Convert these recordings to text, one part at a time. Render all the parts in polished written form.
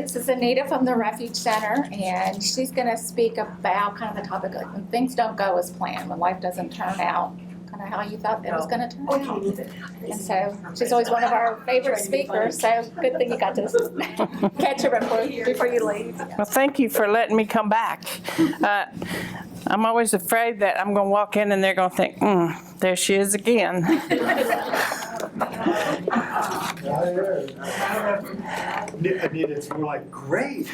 This is Anita from the Refuge Center, and she's going to speak about kind of the topic of when things don't go as planned, when life doesn't turn out kind of how you thought it was going to turn out. And so she's always one of our favorite speakers, so good thing you got to catch her before you leave. Well, thank you for letting me come back. I'm always afraid that I'm going to walk in and they're going to think, there she is again. Anita, it's more like, great.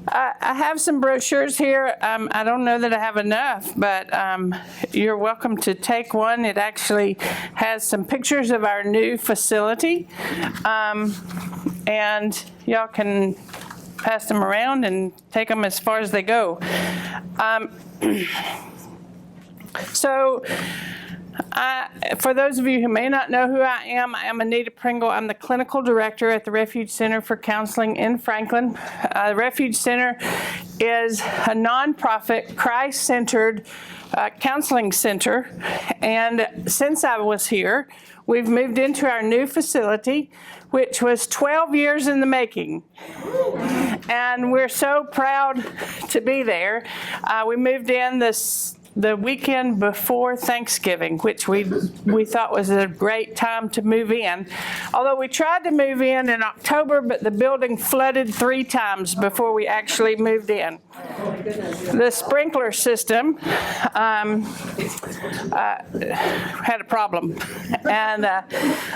I have some brochures here. I don't know that I have enough, but you're welcome to take one. It actually has some pictures of our new facility, and y'all can pass them around and take them as far as they go. For those of you who may not know who I am Anita Pringle. I'm the clinical director at the Refuge Center for Counseling in Franklin. The Refuge Center is a nonprofit, Christ-centered counseling center. And since I was here, we've moved into our new facility, which was 12 years in the making. And we're so proud to be there. We moved in the weekend before Thanksgiving, which we thought was a great time to move in. Although we tried to move in October, but the building flooded 3 times before we actually moved in. The sprinkler system had a problem, and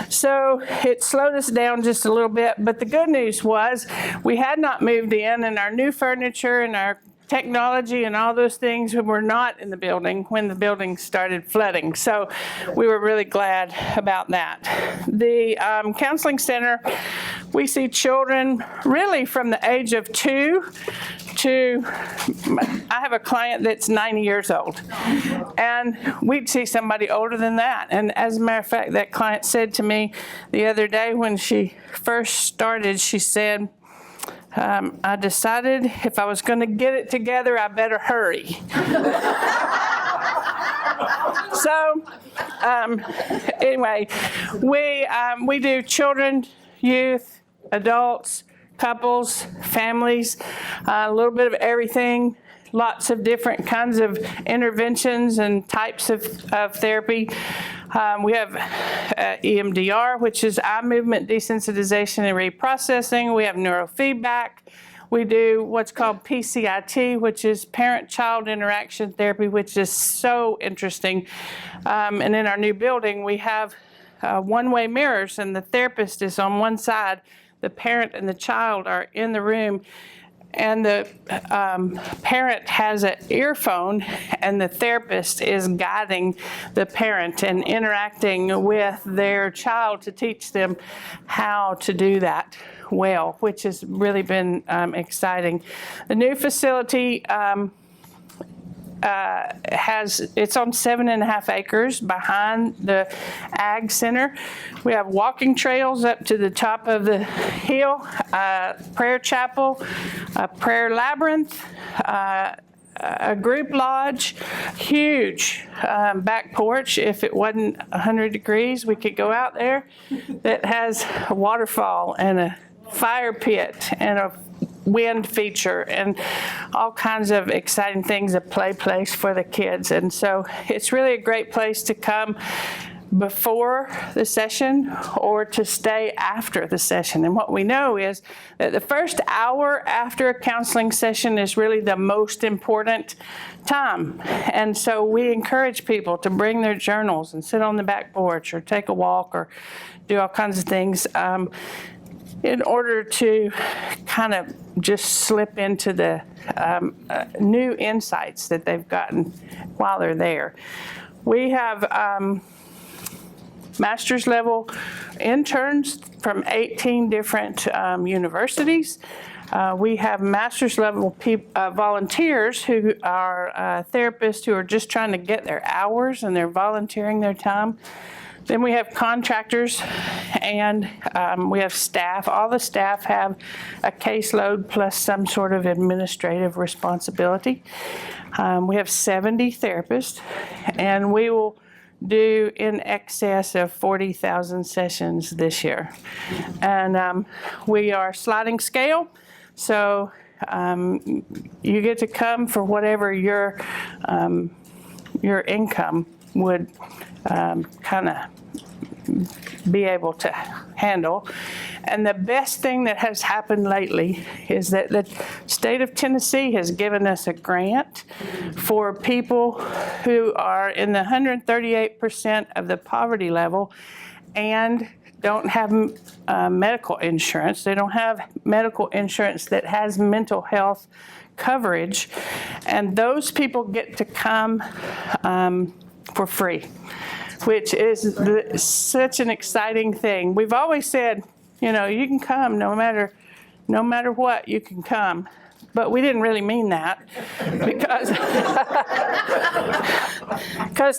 so it slowed us down just a little bit. But the good news was we had not moved in, and our new furniture and our technology and all those things were not in the building when the building started flooding. So we were really glad about that. The counseling center, we see children really from the age of 2 to, I have a client that's 90 years old, and we'd see somebody older than that. And as a matter of fact, that client said to me the other day when she first started, she said, I decided if I was going to get it together, I better hurry. So, anyway, we do children, youth, adults, couples, families, a little bit of everything. Lots of different kinds of interventions and types of therapy. We have EMDR, which is eye movement desensitization and reprocessing. We have neurofeedback. We do what's called PCIT, which is parent-child interaction therapy, which is so interesting. And in our new building, we have one-way mirrors, and the therapist is on one side. The parent and the child are in the room. And the parent has an earphone, and the therapist is guiding the parent and interacting with their child to teach them how to do that well, which has really been exciting. The new facility it's on 7.5 acres behind the Ag Center. We have walking trails up to the top of the hill, prayer chapel, a prayer labyrinth, a group lodge, huge back porch. If it wasn't 100 degrees, we could go out there. That has a waterfall and a fire pit and a wind feature and all kinds of exciting things, a play place for the kids. And so it's really a great place to come before the session or to stay after the session. And what we know is that the first hour after a counseling session is really the most important time. And so we encourage people to bring their journals and sit on the back porch or take a walk or do all kinds of things in order to kind of just slip into the new insights that they've gotten while they're there. We have master's level interns from 18 different universities. We have master's level volunteers who are therapists who are just trying to get their hours and they're volunteering their time. Then we have contractors and we have staff. All the staff have a caseload plus some sort of administrative responsibility. We have 70 therapists, and we will do in excess of 40,000 sessions this year. And we are sliding scale, so you get to come for whatever your income would kind of be able to handle. And the best thing that has happened lately is that the state of Tennessee has given us a grant for people who are in the 138% of the poverty level and don't have medical insurance. They don't have medical insurance that has mental health coverage. And those people get to come for free, which is such an exciting thing. We've always said, you know, you can come no matter what, you can come. But we didn't really mean that because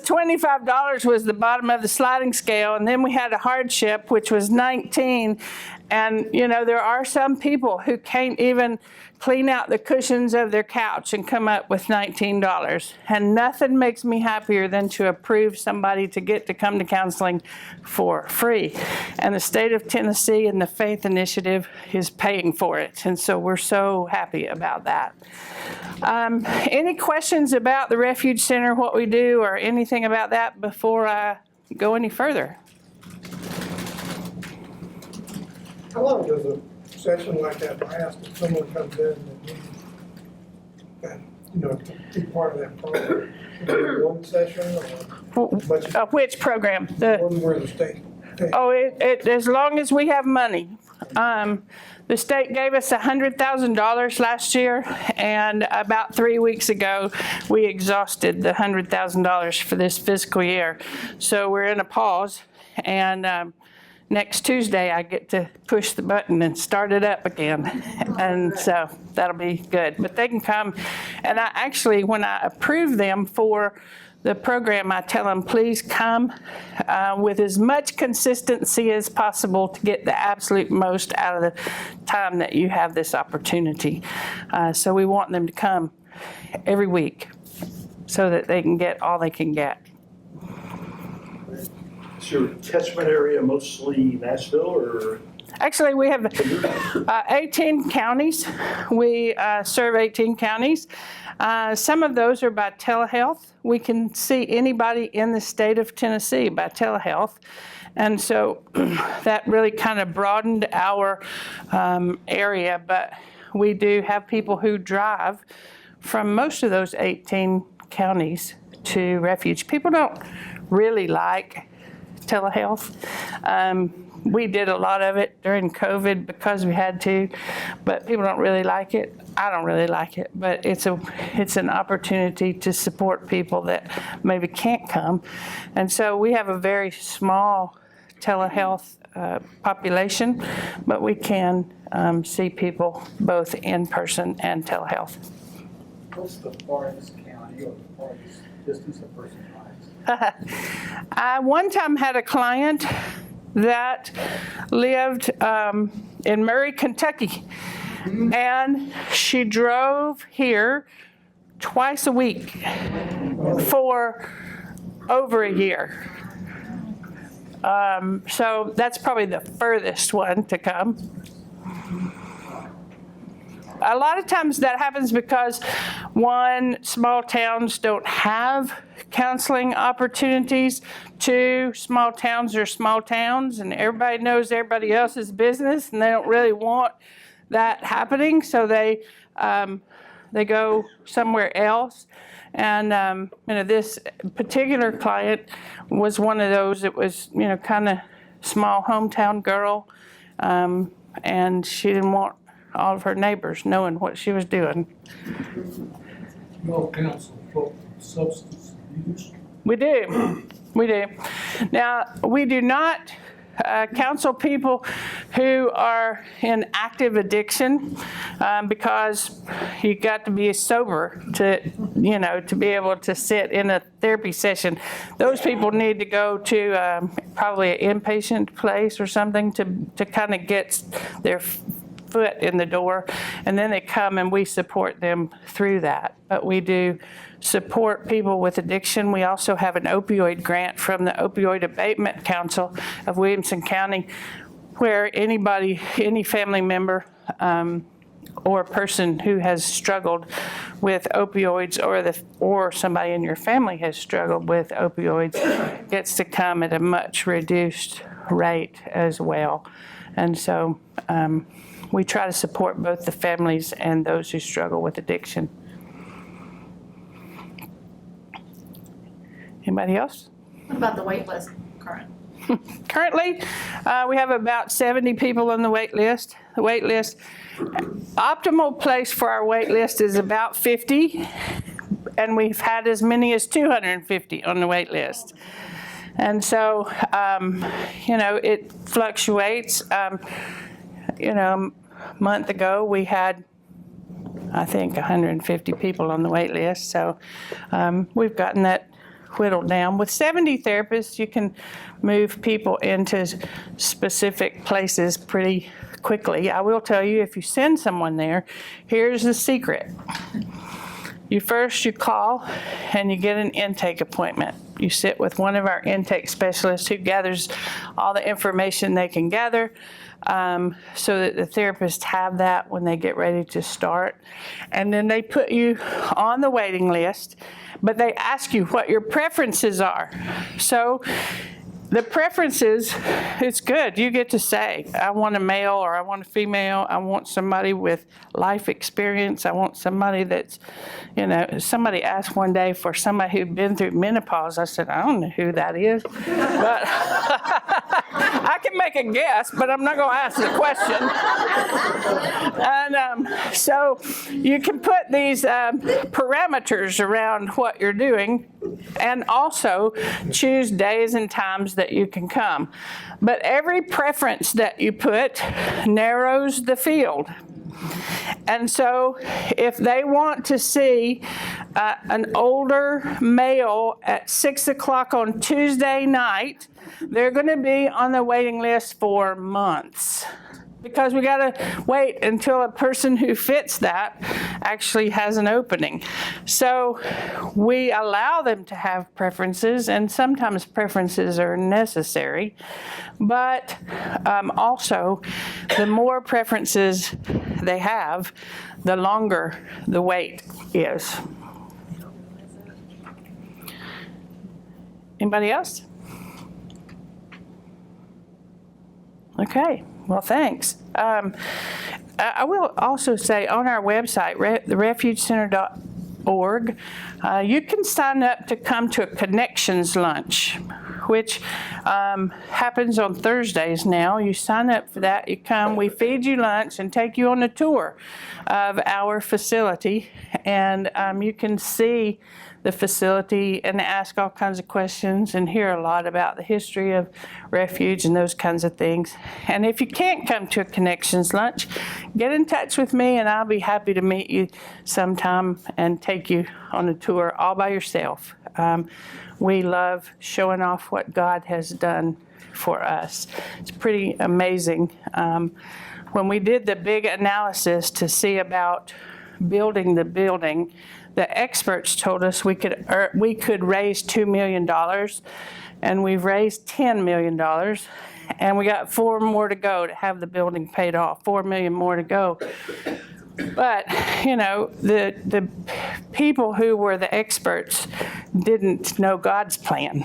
$25 was the bottom of the sliding scale, and then we had a hardship, which was $19. And, you know, there are some people who can't even clean out the cushions of their couch and come up with $19. And nothing makes me happier than to approve somebody to get to come to counseling for free. And the state of Tennessee and the Faith Initiative is paying for it. And so we're so happy about that. Any questions about the Refuge Center, what we do, or anything about that before I go any further? How long does a session like that last if someone comes in and to be part of that program? One session or Which program? one where the state? Oh, as long as we have money. The state gave us $100,000 last year, and about 3 weeks ago, we exhausted the $100,000 for this fiscal year. So we're in a pause, and next Tuesday, I get to push the button and start it up again. And so that'll be good. But they can come, and I actually, when I approve them for the program, I tell them, please come with as much consistency as possible to get the absolute most out of the time that you have this opportunity. So we want them to come every week so that they can get all they can get. Is your catchment area mostly Nashville or? Actually, we have 18 counties. We serve 18 counties. Some of those are by telehealth. We can see anybody in the state of Tennessee by telehealth. And so that really kind of broadened our area. But we do have people who drive from most of those 18 counties to Refuge. People don't really like telehealth. We did a lot of it during COVID because we had to, but people don't really like it. I don't really like it, but it's an opportunity to support people that maybe can't come. And so we have a very small telehealth population, but we can see people both in person and telehealth. What's the farthest county or the farthest distance a person drives? I one time had a client that lived in Murray, Kentucky, and she drove here twice a week for over a year. So that's probably the furthest one to come. A lot of times that happens because, one, small towns don't have counseling opportunities. Two, small towns are small towns and everybody knows everybody else's business and they don't really want that happening, so they go somewhere else. And this particular client was one of those. It was kind of small hometown girl, and she didn't want all of her neighbors knowing what she was doing. No counsel for substance abuse? We do. Now, we do not counsel people who are in active addiction because you got to be sober to be able to sit in a therapy session. Those people need to go to probably an inpatient place or something to kind of get their foot in the door, and then they come and we support them through that. But we do support people with addiction. We also have an opioid grant from the Opioid Abatement Council of Williamson County, where anybody, any family member, or person who has struggled with opioids, or somebody in your family has struggled with opioids, gets to come at a much reduced rate as well. And so we try to support both the families and those who struggle with addiction. Anybody else? What about the wait list current? Currently, we have about 70 people on the wait list. The wait list, optimal place for our wait list is about 50, and we've had as many as 250 on the wait list. And so, it fluctuates. A month ago, we had, I think, 150 people on the wait list. So we've gotten that whittled down. With 70 therapists, you can move people into specific places pretty quickly. I will tell you, if you send someone there, here's the secret. You call and you get an intake appointment. You sit with one of our intake specialists who gathers all the information they can gather, so that the therapists have that when they get ready to start. And then they put you on the waiting list, but they ask you what your preferences are. So the preferences, it's good. You get to say, I want a male or I want a female. I want somebody with life experience. I want somebody that's, somebody asked one day for somebody who'd been through menopause. I said, I don't know who that is. But I can make a guess, but I'm not going to ask the question. And so you can put these parameters around what you're doing, and also choose days and times that you can come. But every preference that you put narrows the field. And so if they want to see an older male at 6 o'clock on Tuesday night, they're going to be on the waiting list for months. Because we got to wait until a person who fits that actually has an opening. So we allow them to have preferences, and sometimes preferences are necessary. But also, the more preferences they have, the longer the wait is. Anybody else? Okay. Well, thanks. I will also say on our website, therefugecenter.org, you can sign up to come to a connections lunch, which happens on Thursdays now. You sign up for that, you come, we feed you lunch and take you on a tour of our facility, and you can see the facility and ask all kinds of questions and hear a lot about the history of Refuge and those kinds of things. And if you can't come to a connections lunch, get in touch with me and I'll be happy to meet you sometime and take you on a tour all by yourself. We love showing off what God has done for us. It's pretty amazing. When we did the big analysis to see about building the building, the experts told us we could raise $2 million, and we've raised $10 million, and we got 4 more to go to have the building paid off, 4 million more to go. But, the people who were the experts didn't know God's plan,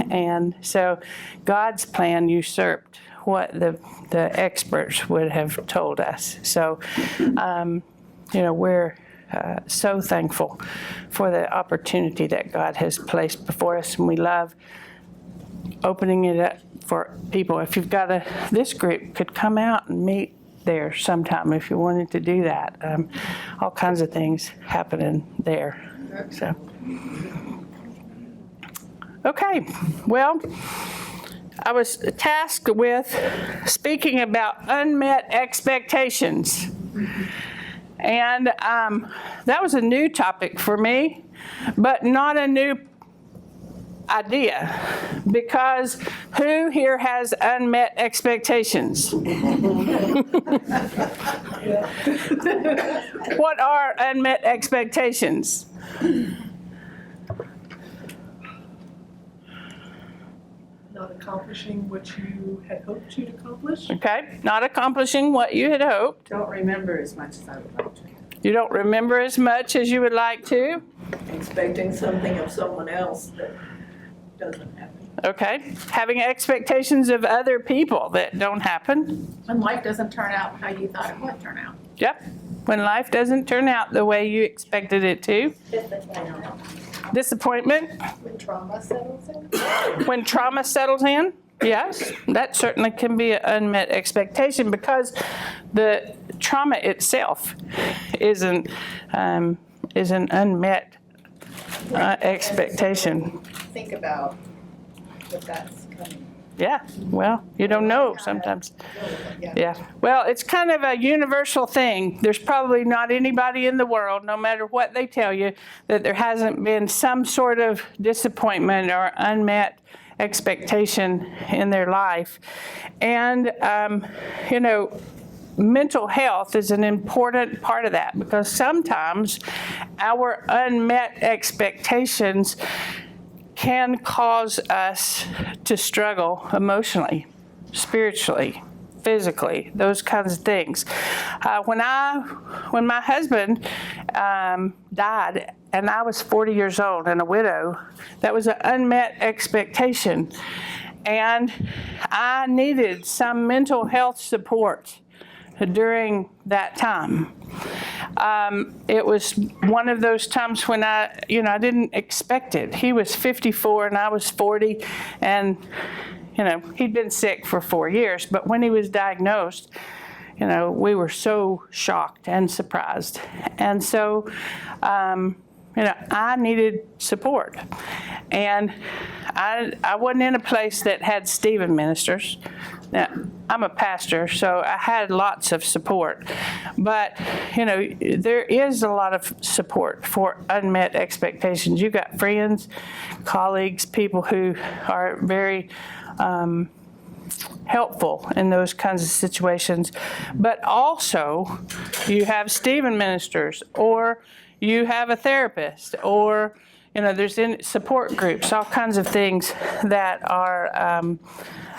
and so God's plan usurped what the experts would have told us. So, we're so thankful for the opportunity that God has placed before us, and we love opening it up for people. If you've got this group could come out and meet there sometime if you wanted to do that. All kinds of things happening there. So, okay, well, I was tasked with speaking about unmet expectations. And that was a new topic for me, but not a new idea, because who here has unmet expectations? What are unmet expectations? Not accomplishing what you had hoped you'd accomplish. Okay, not accomplishing what you had hoped. Don't remember as much as I would like to. You don't remember as much as you would like to. Expecting something of someone else that doesn't happen. Okay, having expectations of other people that don't happen. When life doesn't turn out how you thought it would turn out. Yep, when life doesn't turn out the way you expected it to. Disappointment. When trauma settles in. When trauma settles in, yes, that certainly can be an unmet expectation, because the trauma itself is an unmet expectation. Think about if that's coming. Yeah, well, you don't know sometimes. Yeah, well, it's kind of a universal thing. There's probably not anybody in the world, no matter what they tell you, that there hasn't been some sort of disappointment or unmet expectation in their life. And, mental health is an important part of that, because sometimes our unmet expectations can cause us to struggle emotionally, spiritually, physically, those kinds of things. When my husband died, and I was 40 years old and a widow, that was an unmet expectation. And I needed some mental health support during that time. It was one of those times when I didn't expect it. He was 54 and I was 40, and he'd been sick for 4 years, but when he was diagnosed, we were so shocked and surprised. And so, I needed support. And I wasn't in a place that had Stephen ministers. Now, I'm a pastor, so I had lots of support. But, there is a lot of support for unmet expectations. You've got friends, colleagues, people who are very helpful in those kinds of situations. But also, you have Stephen ministers, or you have a therapist, or there's support groups, all kinds of things that are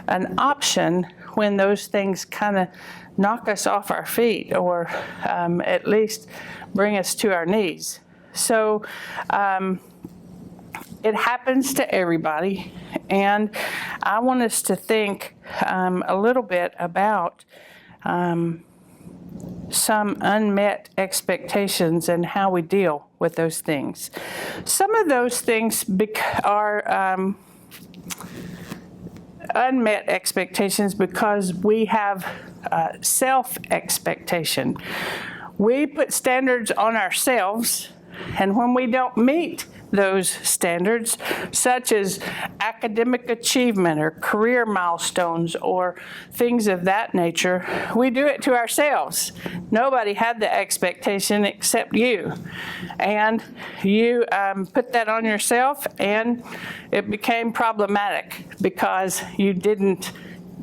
an option when those things kind of knock us off our feet, or at least bring us to our knees. So it happens to everybody, and I want us to think a little bit about some unmet expectations and how we deal with those things. Some of those things are unmet expectations because we have self-expectation. We put standards on ourselves, and when we don't meet those standards, such as academic achievement or career milestones or things of that nature, we do it to ourselves. Nobody had the expectation except you. And you put that on yourself, and it became problematic because you didn't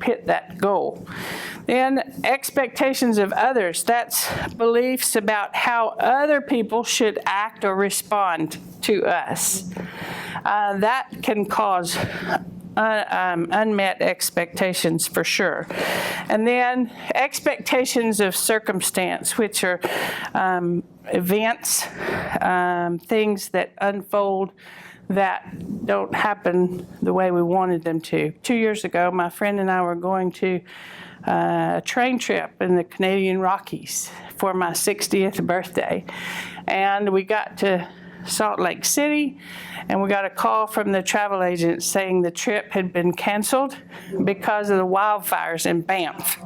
hit that goal. Then expectations of others, that's beliefs about how other people should act or respond to us. That can cause unmet expectations for sure. And then expectations of circumstance, which are events, things that unfold that don't happen the way we wanted them to. 2 years ago, my friend and I were going to a train trip in the Canadian Rockies for my 60th birthday. And we got to Salt Lake City, and we got a call from the travel agent saying the trip had been canceled because of the wildfires in Banff.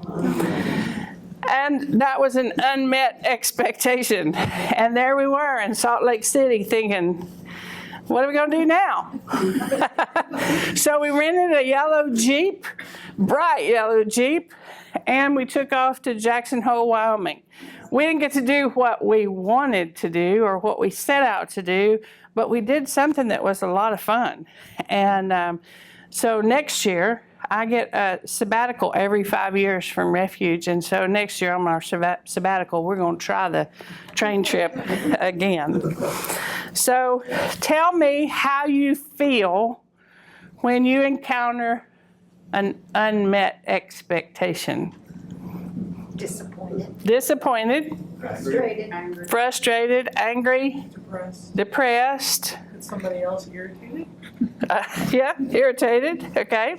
And that was an unmet expectation. And there we were in Salt Lake City thinking, what are we going to do now? So we rented a yellow Jeep, bright yellow Jeep, and we took off to Jackson Hole, Wyoming. we didn't get to do what we wanted to do or what we set out to do, but we did something that was a lot of fun. And so next year, I get a sabbatical every 5 years from Refuge. And so next year on our sabbatical, we're going to try the train trip again. So tell me how you feel when you encounter an unmet expectation. Disappointed, frustrated, angry, depressed. Is somebody else irritated? Yeah, irritated, okay.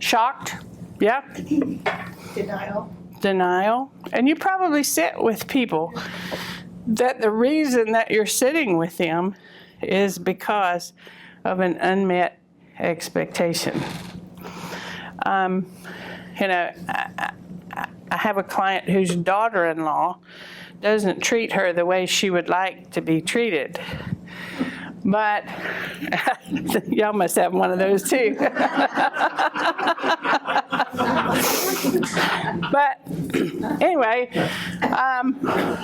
Shocked, yeah. Denial. And you probably sit with people that the reason that you're sitting with them is because of an unmet expectation. I have a client whose daughter-in-law doesn't treat her the way she would like to be treated. But y'all must have one of those too. But anyway,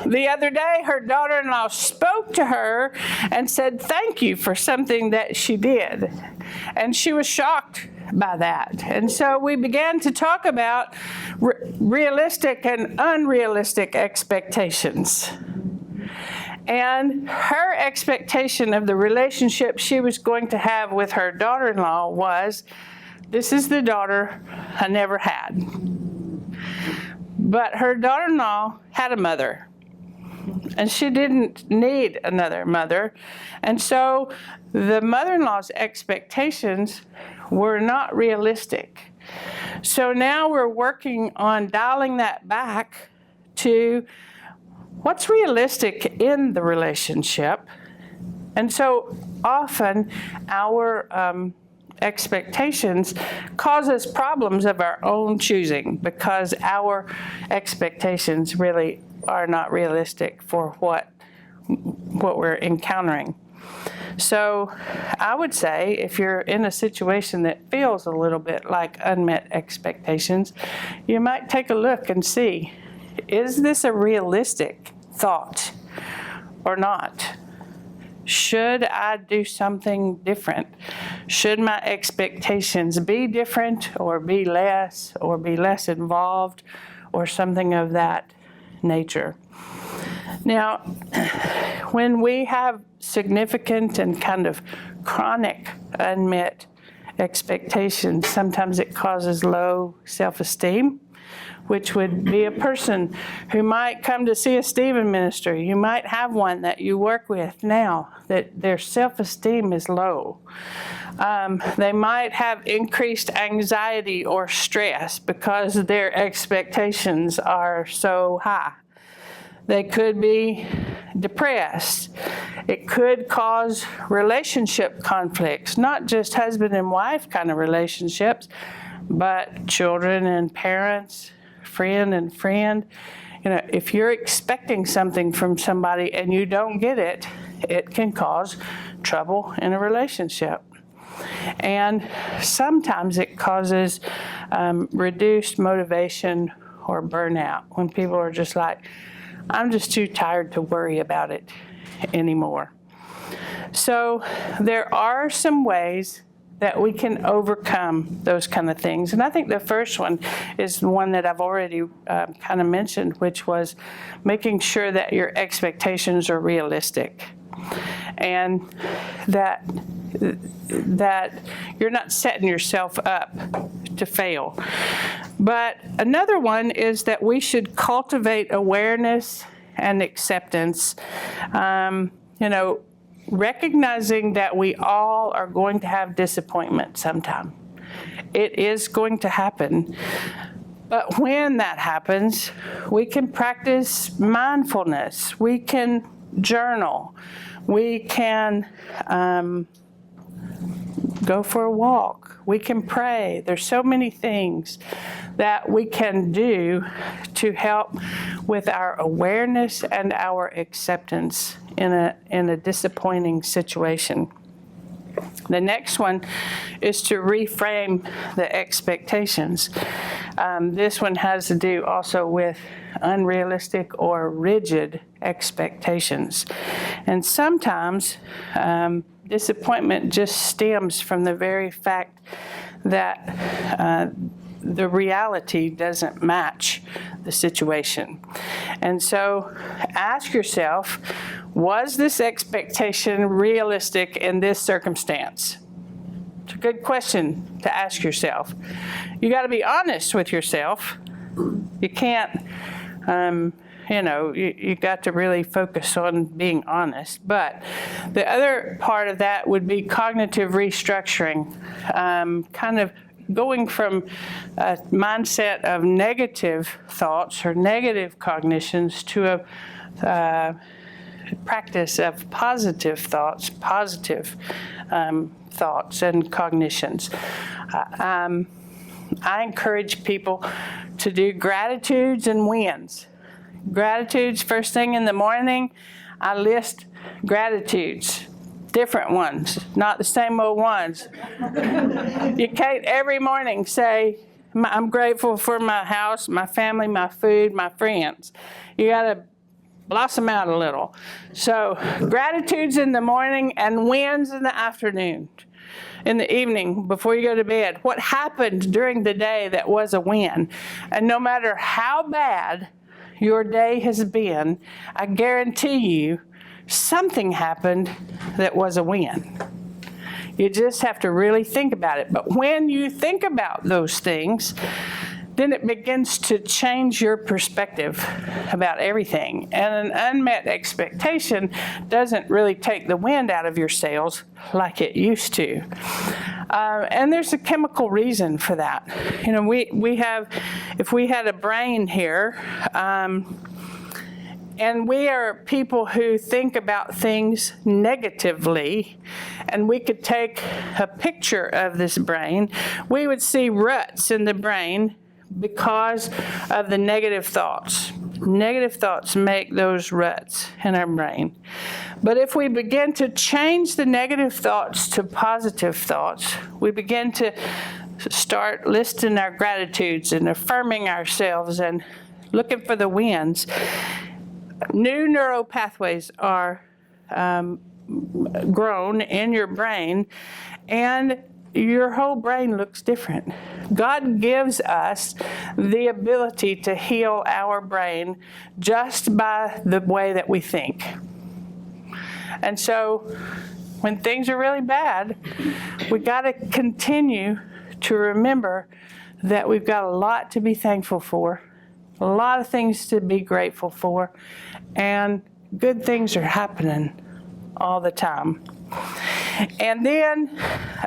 the other day her daughter-in-law spoke to her and said thank you for something that she did. And she was shocked by that. And so we began to talk about realistic and unrealistic expectations. And her expectation of the relationship she was going to have with her daughter-in-law was, this is the daughter I never had. But her daughter-in-law had a mother, and she didn't need another mother. And so the mother-in-law's expectations were not realistic. So now we're working on dialing that back to what's realistic in the relationship. And so often our expectations cause us problems of our own choosing because our expectations really are not realistic for what we're encountering. So I would say if you're in a situation that feels a little bit like unmet expectations, you might take a look and see, is this a realistic thought or not? Should I do something different? Should my expectations be different or be less involved or something of that nature? Now, when we have significant and kind of chronic unmet expectations, sometimes it causes low self-esteem, which would be a person who might come to see a Stephen minister. You might have one that you work with now that their self-esteem is low. They might have increased anxiety or stress because their expectations are so high. They could be depressed. It could cause relationship conflicts, not just husband and wife kind of relationships, but children and parents, friend and friend. You know, if you're expecting something from somebody and you don't get it, it can cause trouble in a relationship. And sometimes it causes reduced motivation or burnout when people are just like, I'm just too tired to worry about it anymore. So there are some ways that we can overcome those kind of things. And I think the first one is the one that I've already kind of mentioned, which was making sure that your expectations are realistic and that you're not setting yourself up to fail. But another one is that we should cultivate awareness and acceptance. Recognizing that we all are going to have disappointment sometime. It is going to happen. But when that happens, we can practice mindfulness. We can journal. We can go for a walk. We can pray. There's so many things that we can do to help with our awareness and our acceptance in a disappointing situation. The next one is to reframe the expectations. This one has to do also with unrealistic or rigid expectations. And sometimes disappointment just stems from the very fact that the reality doesn't match the situation. And so ask yourself, was this expectation realistic in this circumstance? It's a good question to ask yourself. You got to be honest with yourself. You can't, you got to really focus on being honest. But the other part of that would be cognitive restructuring, kind of going from a mindset of negative thoughts or negative cognitions to a practice of positive thoughts, positive thoughts and cognitions. I encourage people to do gratitudes and wins. Gratitudes, first thing in the morning, I list gratitudes. Different ones, not the same old ones. You can't every morning say, I'm grateful for my house, my family, my food, my friends. You got to blossom out a little. So gratitudes in the morning and wins in the afternoon, in the evening before you go to bed. What happened during the day that was a win? And no matter how bad your day has been, I guarantee you, something happened that was a win. You just have to really think about it. But when you think about those things, then it begins to change your perspective about everything. And an unmet expectation doesn't really take the wind out of your sails like it used to. And there's a chemical reason for that. We have, if we had a brain here, and we are people who think about things negatively, and we could take a picture of this brain, we would see ruts in the brain because of the negative thoughts. Negative thoughts make those ruts in our brain. But if we begin to change the negative thoughts to positive thoughts, we begin to start listing our gratitudes and affirming ourselves and looking for the wins. New neural pathways are grown in your brain, and your whole brain looks different. God gives us the ability to heal our brain just by the way that we think. And so when things are really bad, we got to continue to remember that we've got a lot to be thankful for, a lot of things to be grateful for, and good things are happening all the time. And then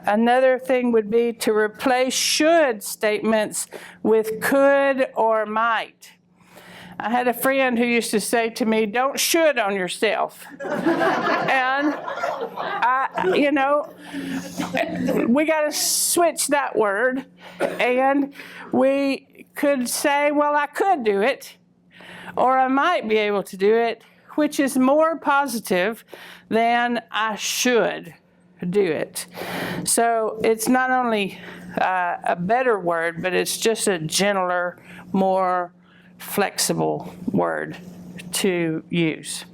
another thing would be to replace should statements with could or might. I had a friend who used to say to me, don't should on yourself. And, we got to switch that word. And we could say, well, I could do it, or I might be able to do it, which is more positive than I should do it. So it's not only a better word, but it's just a gentler, more flexible word to use.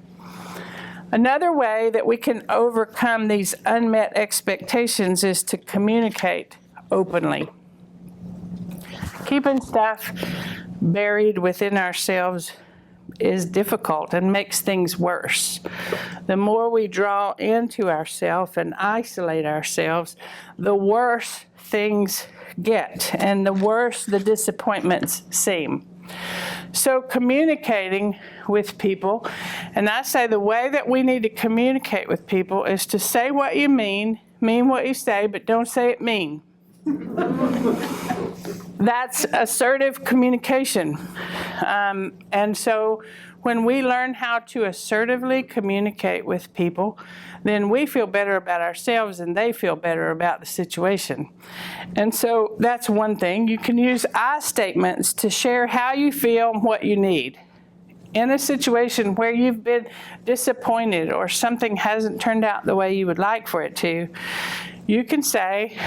Another way that we can overcome these unmet expectations is to communicate openly. Keeping stuff buried within ourselves is difficult and makes things worse. The more we draw into ourselves and isolate ourselves, the worse things get and the worse the disappointments seem. So communicating with people, and I say the way that we need to communicate with people is to say what you mean what you say, but don't say it mean. That's assertive communication. And so when we learn how to assertively communicate with people, then we feel better about ourselves and they feel better about the situation. And so that's one thing. You can use I statements to share how you feel and what you need. In a situation where you've been disappointed or something hasn't turned out the way you would like for it to, you can say,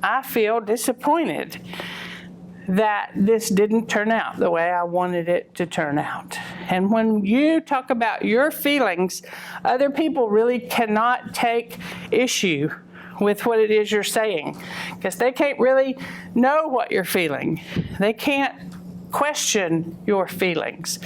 I feel disappointed that this didn't turn out the way I wanted it to turn out. And when you talk about your feelings, other people really cannot take issue with what it is you're saying, because they can't really know what you're feeling. They can't question your feelings.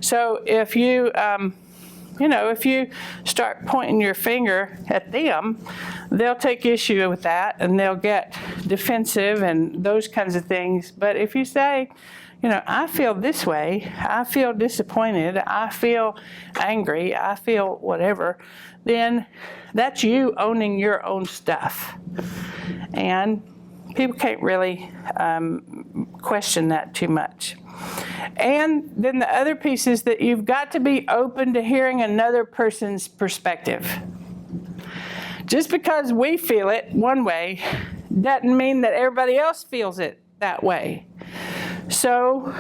So if you, if you start pointing your finger at them, they'll take issue with that and they'll get defensive and those kinds of things. But if you say, I feel this way, I feel disappointed, I feel angry, I feel whatever, then that's you owning your own stuff. And people can't really question that too much. And then the other piece is that you've got to be open to hearing another person's perspective. Just because we feel it one way doesn't mean that everybody else feels it that way. So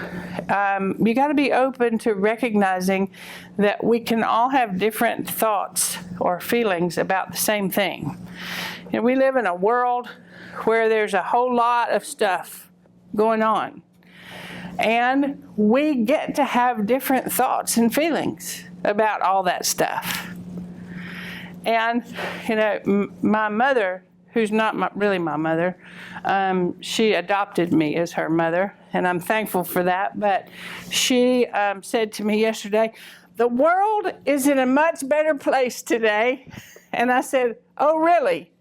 you got to be open to recognizing that we can all have different thoughts or feelings about the same thing. We live in a world where there's a whole lot of stuff going on. And we get to have different thoughts and feelings about all that stuff. And, my mother, who's not really my mother, she adopted me as her mother, and I'm thankful for that. But she said to me yesterday, "The world is in a much better place today." And I said, "Oh, really?"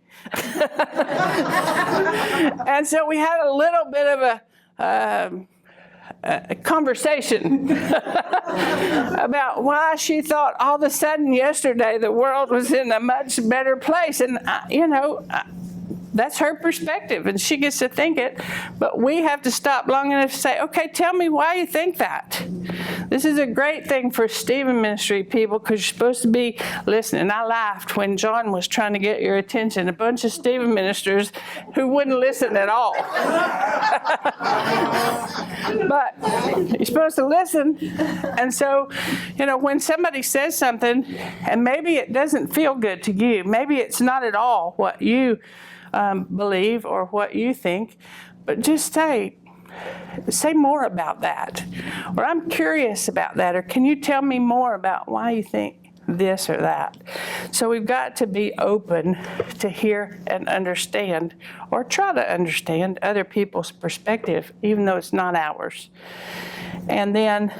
And so we had a little bit of a conversation about why she thought all of a sudden yesterday the world was in a much better place. And, that's her perspective, and she gets to think it. But we have to stop long enough to say, okay, tell me why you think that. This is a great thing for Stephen ministry people, because you're supposed to be listening. I laughed when John was trying to get your attention. A bunch of Stephen ministers who wouldn't listen at all. But you're supposed to listen. And so, when somebody says something, and maybe it doesn't feel good to you, maybe it's not at all what you believe or what you think, but just say more about that, or I'm curious about that, or can you tell me more about why you think this or that? So we've got to be open to hear and understand, or try to understand other people's perspective, even though it's not ours. And then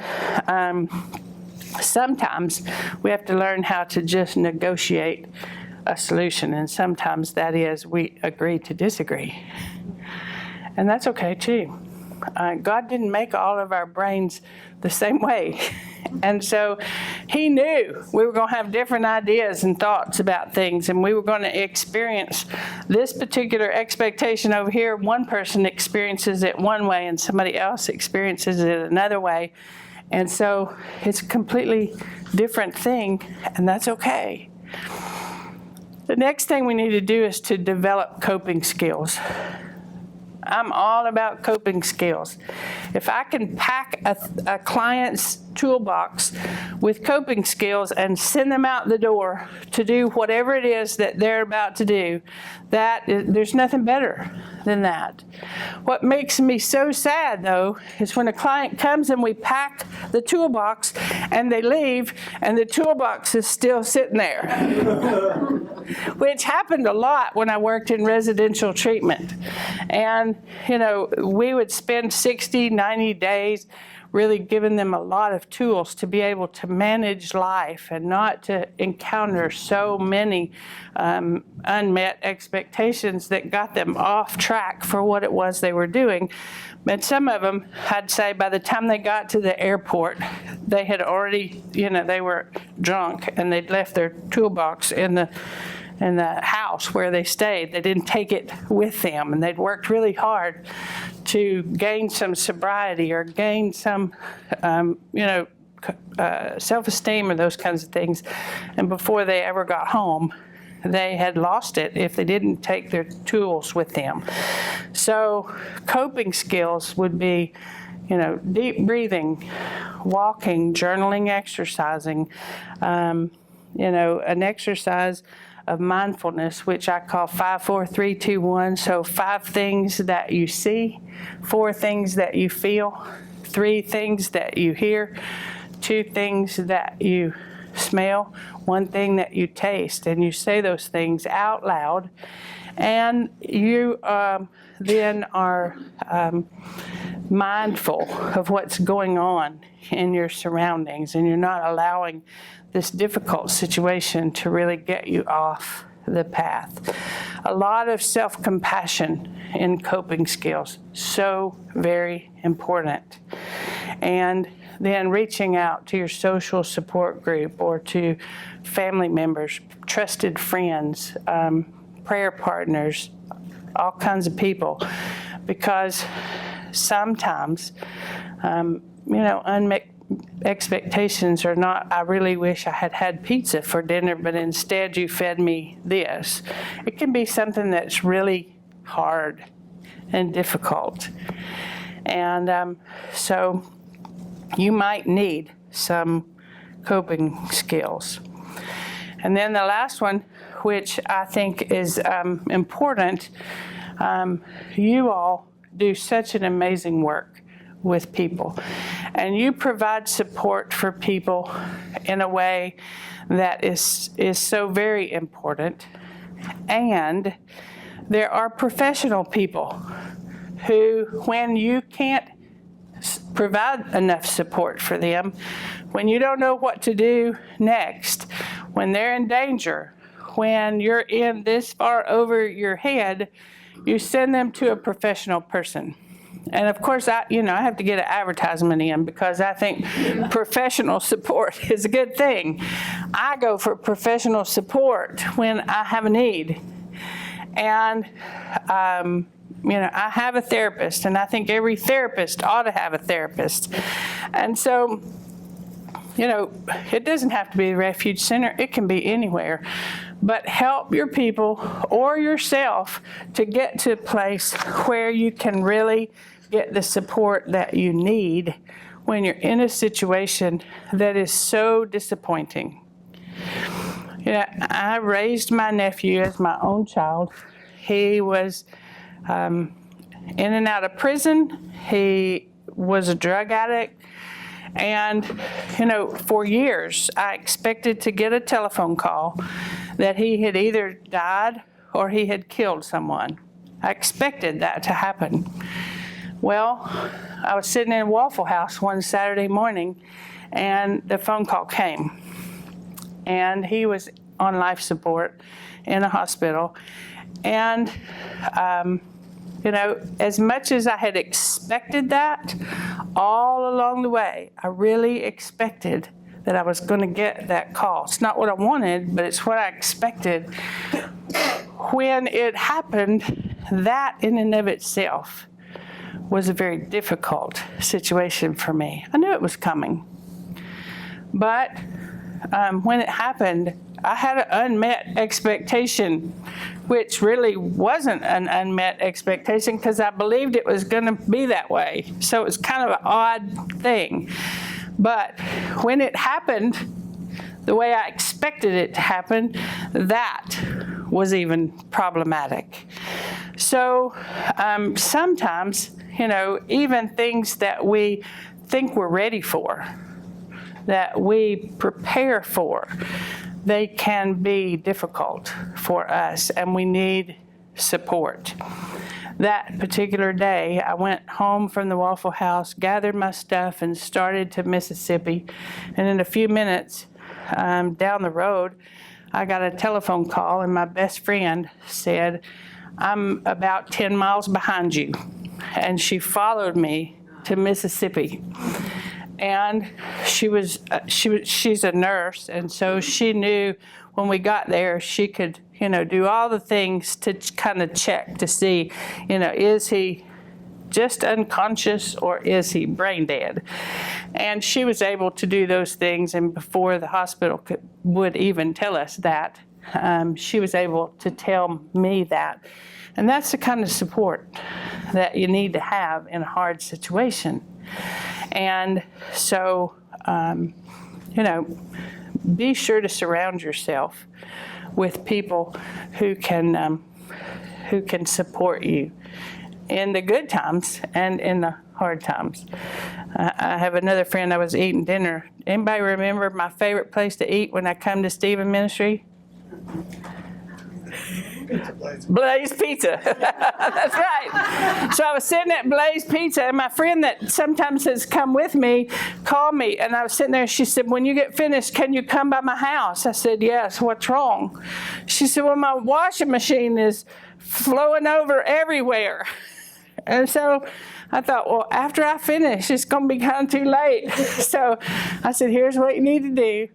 sometimes we have to learn how to just negotiate a solution, and sometimes that is we agree to disagree. And that's okay too. God didn't make all of our brains the same way. And so he knew we were going to have different ideas and thoughts about things, and we were going to experience this particular expectation over here. One person experiences it one way and somebody else experiences it another way. And so it's a completely different thing, and that's okay. The next thing we need to do is to develop coping skills. I'm all about coping skills. If I can pack a client's toolbox with coping skills and send them out the door to do whatever it is that they're about to do, there's nothing better than that. What makes me so sad, though, is when a client comes and we pack the toolbox and they leave and the toolbox is still sitting there, which happened a lot when I worked in residential treatment. And, we would spend 60, 90 days really giving them a lot of tools to be able to manage life and not to encounter so many unmet expectations that got them off track for what it was they were doing. But some of them, I'd say by the time they got to the airport, they had already, they were drunk and they'd left their toolbox in the house where they stayed. They didn't take it with them, and they'd worked really hard to gain some sobriety or gain some, self-esteem or those kinds of things. And before they ever got home, they had lost it if they didn't take their tools with them. So coping skills would be, deep breathing, walking, journaling, exercising, an exercise of mindfulness, which I call 5, 4, 3, 2, 1. So 5 things that you see, 4 things that you feel, 3 things that you hear, 2 things that you smell, 1 thing that you taste. And you say those things out loud. And you then are mindful of what's going on in your surroundings, and you're not allowing this difficult situation to really get you off the path. A lot of self-compassion in coping skills, so very important. And then reaching out to your social support group or to family members, trusted friends, prayer partners, all kinds of people, because sometimes, unmet expectations are not, I really wish I had had pizza for dinner, but instead you fed me this. It can be something that's really hard and difficult. And so you might need some coping skills. And then the last one, which I think is important, you all do such an amazing work with people. And you provide support for people in a way that is so very important. And there are professional people who, when you can't provide enough support for them, when you don't know what to do next, when they're in danger, when you're in this far over your head, you send them to a professional person. And of course, I have to get an advertisement in because I think professional support is a good thing. I go for professional support when I have a need. And, I have a therapist, and I think every therapist ought to have a therapist. And so, it doesn't have to be the Refuge Center. It can be anywhere. But help your people or yourself to get to a place where you can really get the support that you need when you're in a situation that is so disappointing. I raised my nephew as my own child. He was in and out of prison. He was a drug addict. And, for years, I expected to get a telephone call that he had either died or he had killed someone. I expected that to happen. Well, I was sitting in a Waffle House one Saturday morning, and the phone call came. And he was on life support in a hospital. And, as much as I had expected that, all along the way, I really expected that I was going to get that call. It's not what I wanted, but it's what I expected. When it happened, that in and of itself was a very difficult situation for me. I knew it was coming. But when it happened, I had an unmet expectation, which really wasn't an unmet expectation because I believed it was going to be that way. So it was kind of an odd thing. But when it happened, the way I expected it to happen, that was even problematic. So sometimes, even things that we think we're ready for, that we prepare for, they can be difficult for us, and we need support. That particular day, I went home from the Waffle House, gathered my stuff, and started to Mississippi. And in a few minutes down the road, I got a telephone call, and my best friend said, "I'm about 10 miles behind you." And she followed me to Mississippi. And she's a nurse, and so she knew when we got there she could, do all the things to kind of check to see, is he just unconscious or is he brain dead? And she was able to do those things, and before the hospital would even tell us that, she was able to tell me that. And that's the kind of support that you need to have in a hard situation. And so, be sure to surround yourself with people who can support you in the good times and in the hard times. I have another friend. I was eating dinner. Anybody remember my favorite place to eat when I come to Stephen Ministry? Blaze Pizza. That's right. So I was sitting at Blaze Pizza, and my friend that sometimes has come with me called me, and I was sitting there. She said, "When you get finished, can you come by my house?" I said, "Yes, what's wrong?" She said, "Well, my washing machine is flowing over everywhere." And so I thought, well, after I finish, it's going to be kind of too late. So I said, "Here's what you need to do."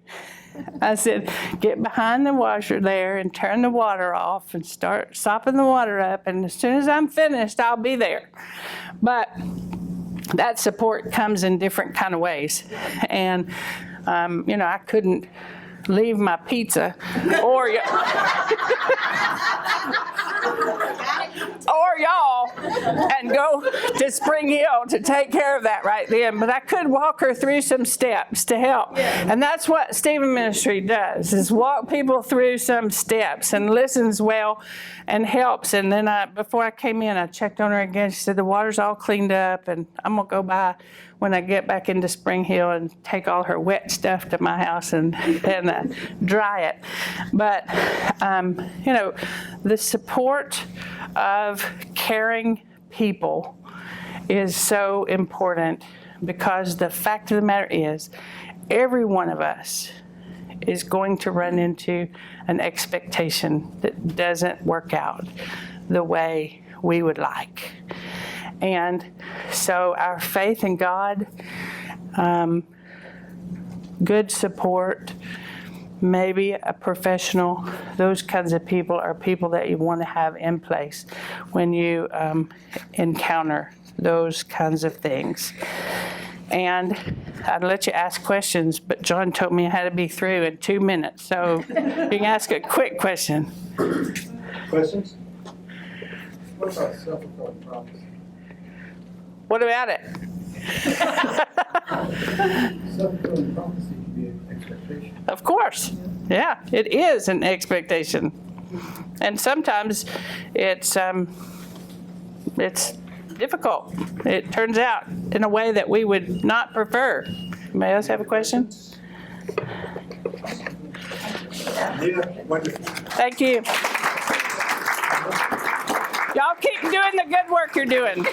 I said, "Get behind the washer there and turn the water off and start sopping the water up. And as soon as I'm finished, I'll be there." But that support comes in different kind of ways. And, I couldn't leave my pizza or y'all and go to Spring Hill to take care of that right then. But I could walk her through some steps to help. And that's what Stephen Ministry does, is walk people through some steps and listens well and helps. And then before I came in, I checked on her again. She said, "The water's all cleaned up, and I'm going to go by when I get back into Spring Hill and take all her wet stuff to my house and dry it." But, the support of caring people is so important, because the fact of the matter is, every one of us is going to run into an expectation that doesn't work out the way we would like. And so our faith in God, good support, maybe a professional, those kinds of people are people that you want to have in place when you encounter those kinds of things. And I'd let you ask questions, but John told me I had to be through in 2 minutes, so you can ask a quick question. Questions? What about self-fulfilling prophecy? What about it? Self-fulfilling prophecy can be an expectation. Of course. Yeah, it is an expectation. And sometimes it's difficult. It turns out in a way that we would not prefer. Anybody else have a question? Anita, wonderful. Thank you. Y'all keep doing the good work you're doing.